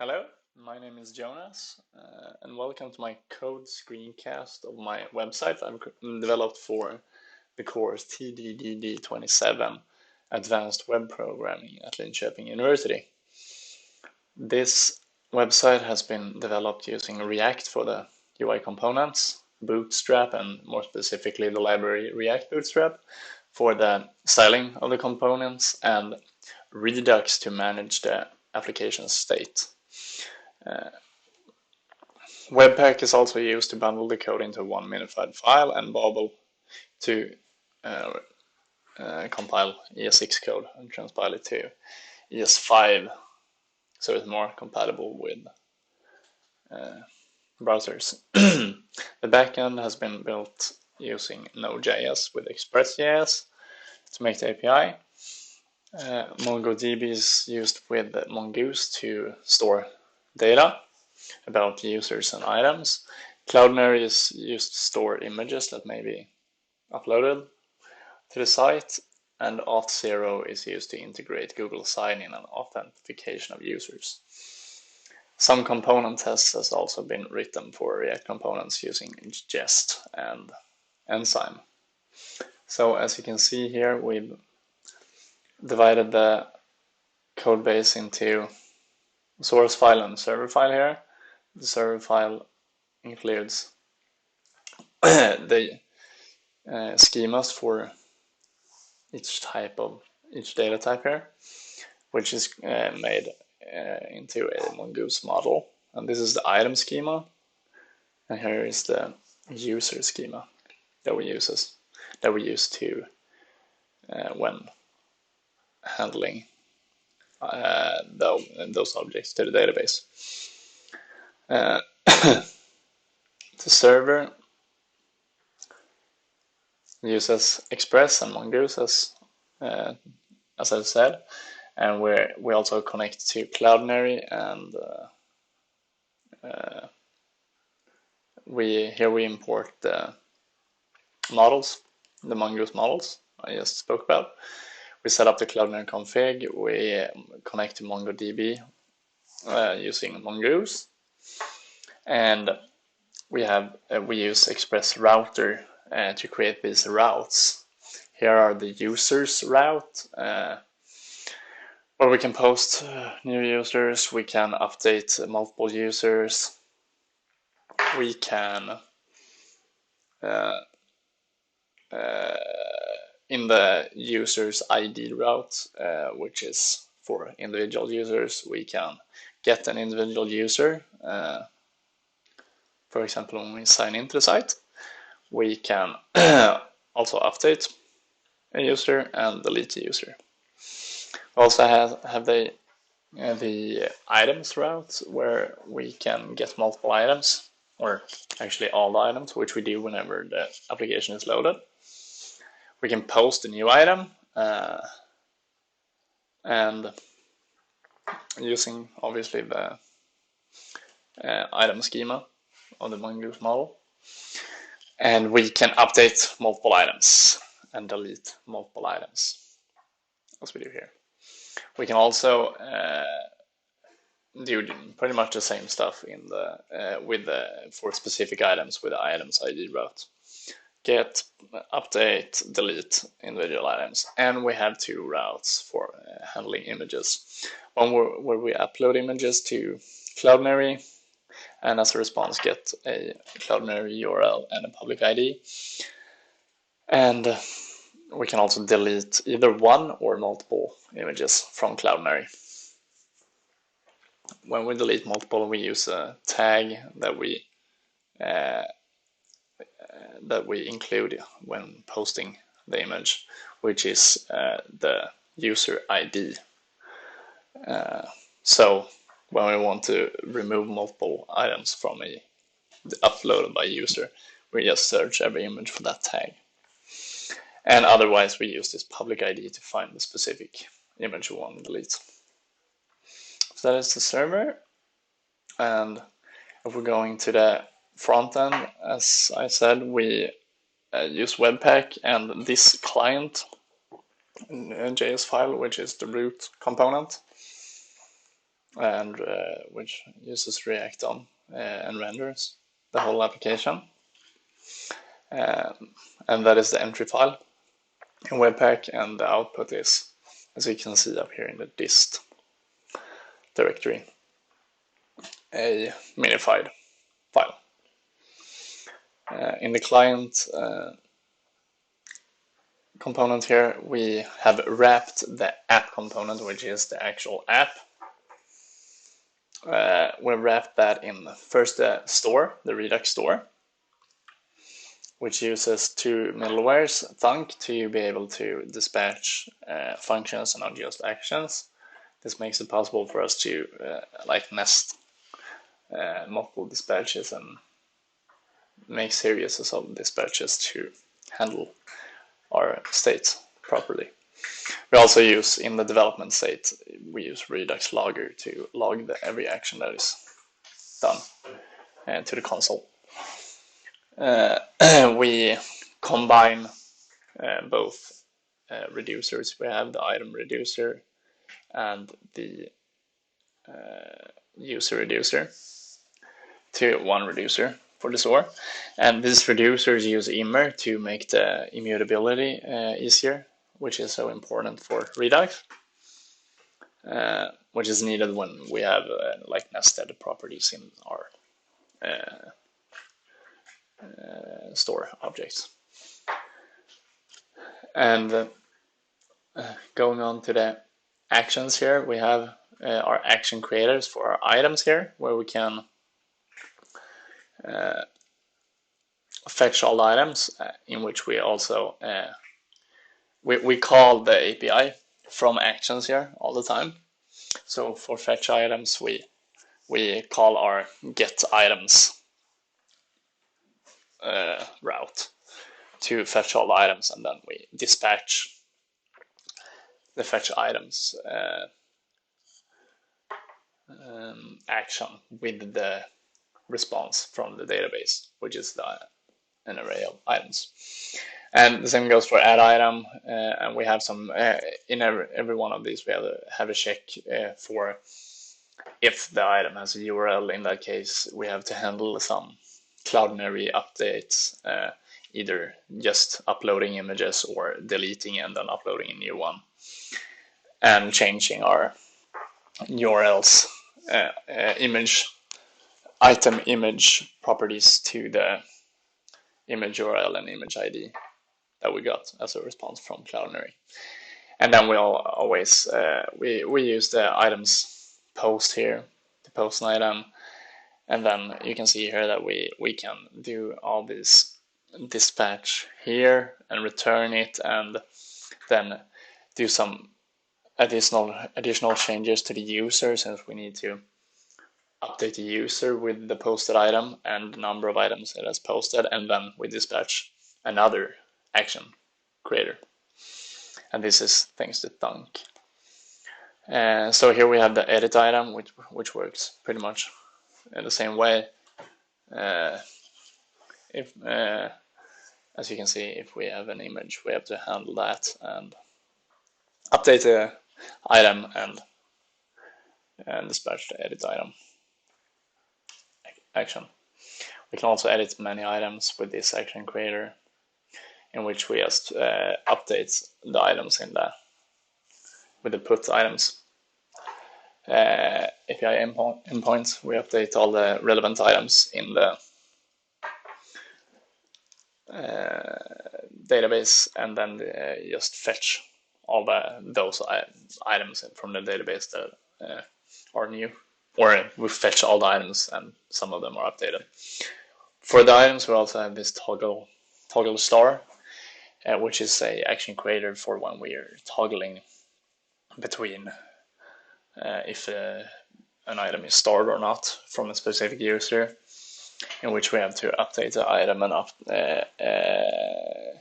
Hello, my name is Jonas, and welcome to my code screencast of my website I've developed for the course TDDD27 Advanced Web Programming at Linköping University. This website has been developed using React for the UI components, Bootstrap, and more specifically the library React Bootstrap for the styling of the components, and Redux to manage the application state. Webpack is also used to bundle the code into one minified file, and Bobble to compile ES6 code and transpile it to ES5, so it's more compatible with browsers. The backend has been built using Node.js with Express.js to make the API. MongoDB is used with Mongoose to store data about users and items. Cloudinary is used to store images that may be uploaded to the site, and Auth0 is used to integrate Google sign-in and authentication of users. Some component tests has also been written for React components using Jest and Enzyme. So as you can see here, we've divided the code base into source file and server file here. The server file includes the schemas for each data type here, which is made into a Mongoose model. And this is the item schema, and here is the user schema that we use to when handling those objects to the database. The server uses Express and Mongoose as I said, and we also connect to Cloudinary, and we import the models, the Mongoose models I just spoke about. We set up the Cloudinary config. We connect to MongoDB using Mongoose, and we use Express Router to create these routes. Here are the users route, where we can post new users, we can update multiple users, we can in the users ID route, which is for individual users, we can get an individual user. For example, when we sign into the site, we can also update a user and delete a user. We also have the items route, where we can get multiple items, or actually all the items, which we do whenever the application is loaded. We can post a new item, and using obviously the item schema of the Mongoose model. And we can update multiple items and delete multiple items, as we do here. We can also do pretty much the same stuff in for specific items with the items ID route. Get, update, delete individual items, and we have two routes for handling images. One where we upload images to Cloudinary, and as a response get a Cloudinary URL and a public ID. And we can also delete either one or multiple images from Cloudinary. When we delete multiple, we use a tag that we include when posting the image, which is the user ID. So when we want to remove multiple items from uploaded by user, we just search every image for that tag. And otherwise, we use this public ID to find the specific image we want to delete. So that is the server. And if we're going to the front end, as I said, we use Webpack and this client JS file, which is the root component. and which uses React on and renders the whole application. And that is the entry file in Webpack, and the output is, as you can see up here in the dist directory, a minified file. In the client component here, we have wrapped the app component, which is the actual app. We wrapped that in first the store, the Redux store, which uses two middlewares, Thunk, to be able to dispatch functions and not just actions. This makes it possible for us to like nest multiple dispatches and make series of dispatches to handle our state properly. We also use, in the development state, we use Redux logger to log every action that is done to the console. We combine both reducers. We have the item reducer and the user reducer to one reducer for the store. And these reducers use immer to make the immutability easier, which is so important for Redux, which is needed when we have like nested properties in our store objects. And going on to the actions here, we have our action creators for our items here, where we can fetch all the items, in which we also we call the API from actions here all the time. So for fetch items, we call our get items route to fetch all the items, and then we dispatch the fetch items action with the response from the database, which is an array of items. And the same goes for add item, and we have some in every one of these we have a check for if the item has a URL. In that case, we have to handle some Cloudinary updates, either just uploading images or deleting and then uploading a new one, and changing our URLs, item image properties to the image URL and image ID that we got as a response from Cloudinary. And then we'll always we use the items post here to post an item, and then you can see here that we can do all this dispatch here and return it, and then do some additional changes to the user, since we need to update the user with the posted item and the number of items it has posted, and then we dispatch another action creator. And this is thanks to Thunk. So here we have the edit item, which works pretty much in the same way. As you can see, if we have an image, we have to handle that and update the item and dispatch the edit item action. We can also edit many items with this action creator, in which we just update the items with the put items API endpoints. We update all the relevant items in the database, and then just fetch all those items from the database that are new, or we fetch all the items and some of them are updated. For the items, we also have this toggle star, which is a action creator for when we are toggling between if an item is stored or not from a specific user, in which we have to update the item and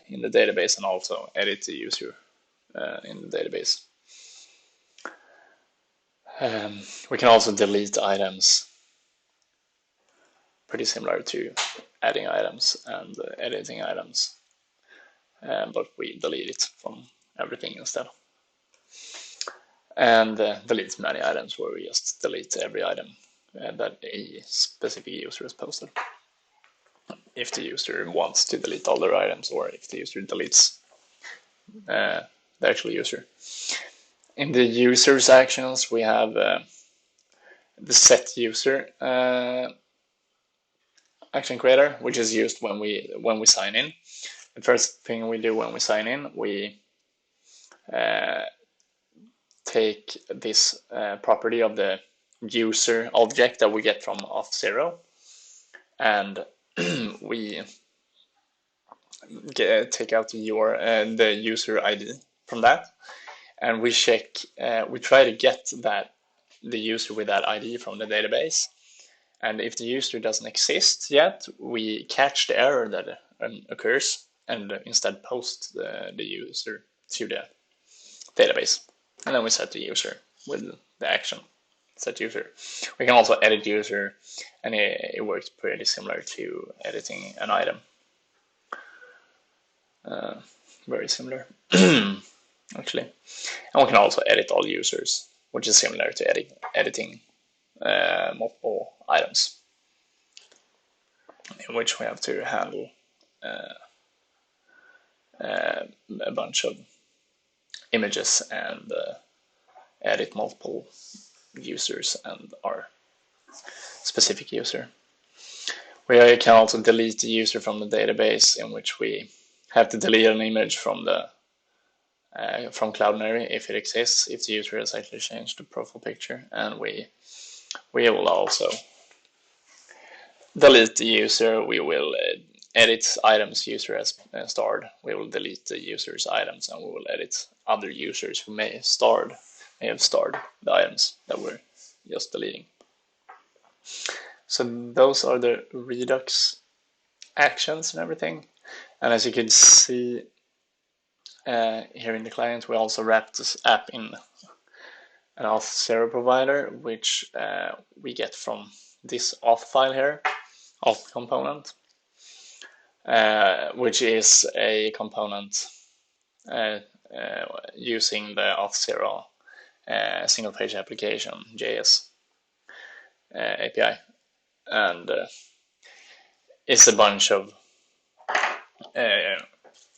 in the database, and also edit the user in the database. We can also delete items, pretty similar to adding items and editing items, but we delete it from everything instead. and delete many items, where we just delete every item that a specific user has posted, if the user wants to delete all their items, or if the user deletes the actual user. In the users actions, we have the set user action creator, which is used when we sign in. The first thing we do when we sign in, we take this property of the user object that we get from auth0, and we take out the user ID from that, and we check. We try to get the user with that ID from the database, and if the user doesn't exist yet, we catch the error that occurs and instead post the user to the database, and then we set the user with the action set user. We can also edit user, and it works pretty similar to editing an item. Very similar, actually. And we can also edit all users, which is similar to editing multiple items, in which we have to handle a bunch of images and edit multiple users and our specific user. We can also delete the user from the database, in which we have to delete an image from from Cloudinary if it exists, if the user has actually changed the profile picture, and we will also delete the user. We will edit items user has starred. We will delete the user's items, and we will edit other users who may have starred the items that we're just deleting. So those are the Redux actions and everything. And as you can see here in the client, we also wrap this app in an auth0 provider, which we get from this auth file here, auth component, which is a component using the auth0 single page application JS API, and it's a bunch of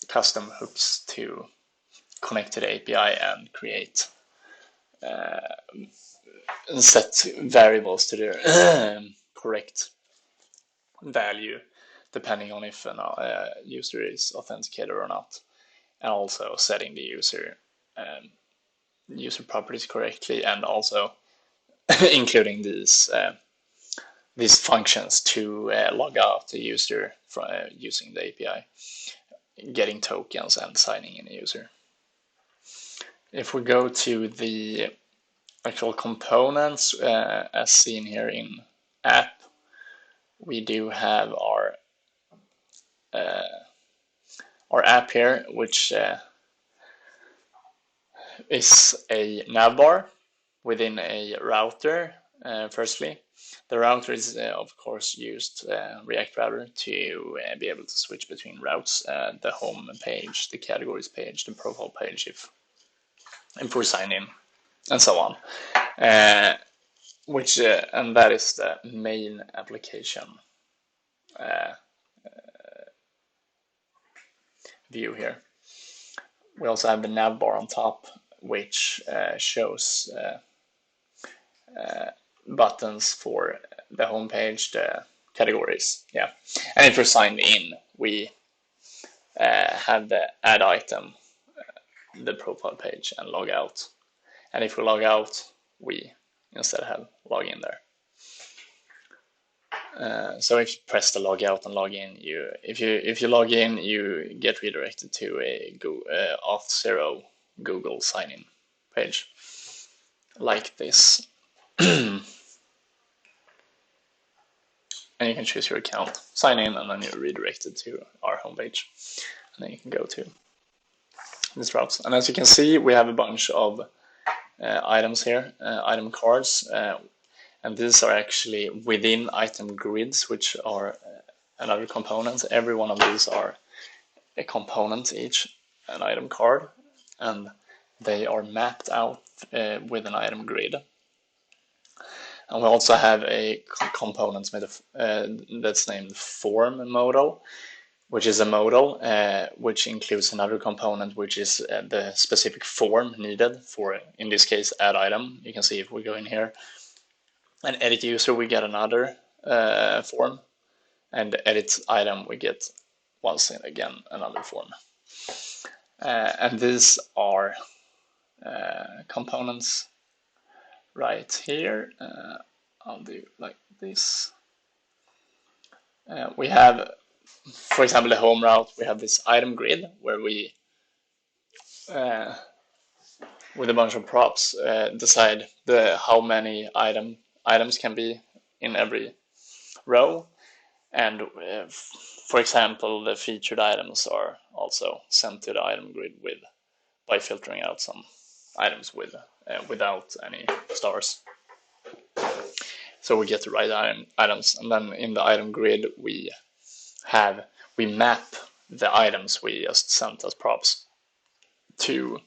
custom hooks to connect to the API and create set variables to their correct value, depending on if a user is authenticated or not, and also setting the user properties correctly, and also including these functions to log out the user from using the API, getting tokens and signing in a user. If we go to the actual components, as seen here in app, we do have our app here, which is a navbar within a router. Firstly, the router is of course used React router to be able to switch between routes, the home page, the categories page, the profile page if we're signed in, and so on. And that is the main application view here. We also have the navbar on top, which shows buttons for the home page, the categories. Yeah, and if we're signed in, we have the add item, the profile page, and log out. And if we log out, we instead have log in there. So if you press the log out and log in, if you log in, you get redirected to a auth0 Google sign-in page like this. And you can choose your account, sign in, and then you're redirected to our homepage. And then you can go to these routes. And as you can see, we have a bunch of items here, item cards, and these are actually within item grids, which are another component. Every one of these are a component each, an item card, and they are mapped out with an item grid. And we also have a component that's named form modal, which is a modal which includes another component, which is the specific form needed for, in this case, add item. You can see if we go in here and edit user, we get another form, and edit item, we get once again another form. And these are components right here. I'll do like this. We have, for example, the home route. We have this item grid where we, with a bunch of props, decide how many items can be in every row. And for example, the featured items are also sent to the item grid by filtering out some items without any stars. So we get the right items, and then in the item grid we map the items we just sent as props to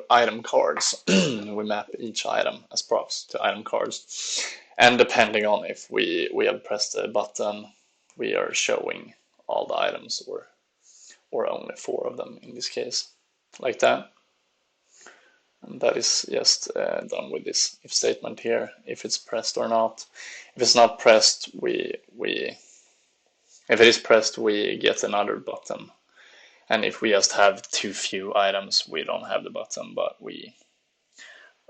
item cards. We map each item as props to item cards, and depending on if we have pressed a button, we are showing all the items or only 4 of them in this case, like that. And that is just done with this if statement here, if it's pressed or not. If it's not pressed, if it is pressed, we get another button. And if we just have too few items, we don't have the button, but we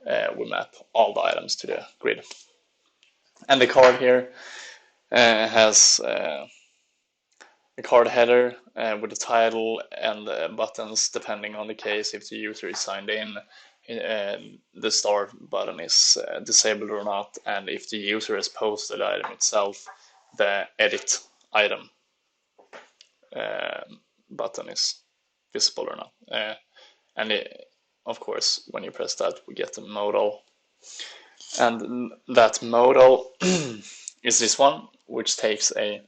map all the items to the grid. And the card here has a card header with the title and the buttons depending on the case. If the user is signed in, the star button is disabled or not, and if the user has posted the item itself, the edit item button is visible or not. And of course, when you press that, we get the modal. And that modal is this one, which takes a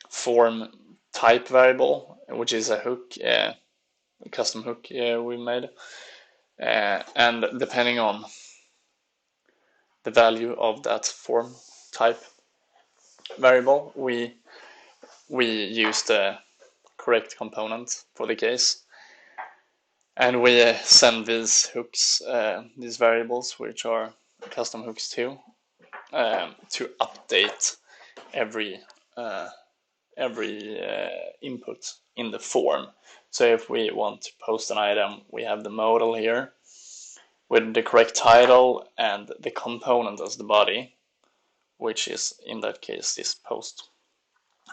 form type variable, which is a hook, a custom hook we made. And depending on the value of that form type variable, we use the correct component for the case, and we send these hooks, these variables, which are custom hooks too, to update every input in the form. So if we want to post an item, we have the modal here with the correct title and the component as the body, which is in that case this post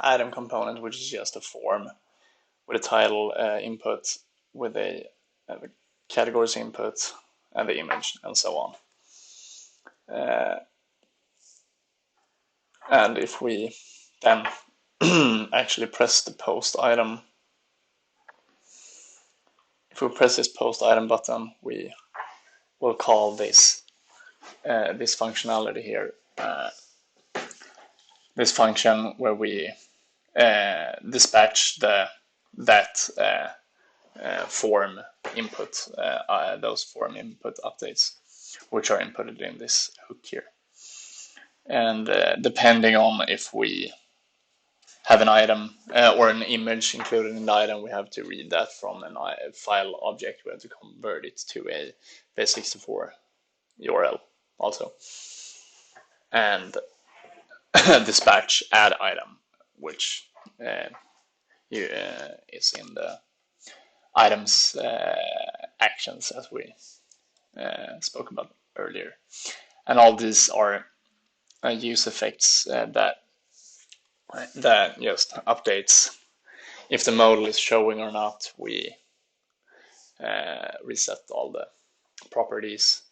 item component, which is just a form with a title input, with a categories input and the image and so on. And if we then actually press the post item, if we press this post item button, we will call this this functionality here, this function where we dispatch that form input, those form input updates, which are inputted in this hook here. And depending on if we have an item or an image included in the item, we have to read that from a file object. We have to convert it to a base64 URL also. And dispatch add item, which is in the items actions as we spoke about earlier. And all these are use effects that just updates if the modal is showing or not. We reset all the properties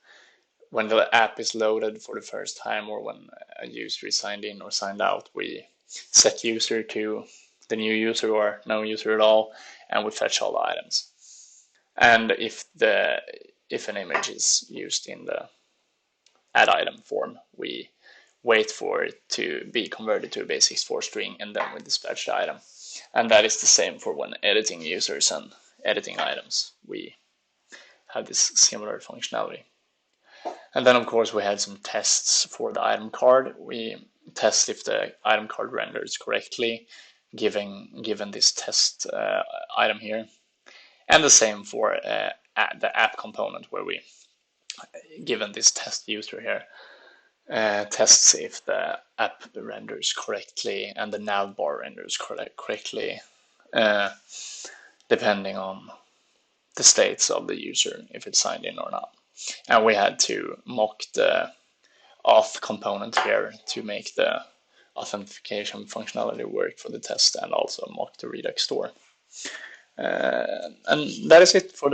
when the app is loaded for the first time, or when a user is signed in or signed out. We set user to the new user or no user at all, and we fetch all the items. And if an image is used in the add item form, we wait for it to be converted to a base64 string, and then we dispatch the item. And that is the same for when editing users and editing items, we have this similar functionality. And then of course we had some tests for the item card. We test if the item card renders correctly given this test item here. And the same for the app component, where we, given this test user here, tests if the app renders correctly and the navbar renders correctly, depending on the states of the user, if it's signed in or not. And we had to mock the auth component here to make the authentication functionality work for the test, and also mock the Redux store. And that is it for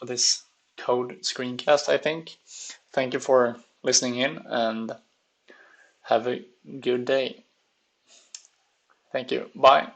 this code screencast, I think. Thank you for listening in, and have a good day. Thank you. Bye.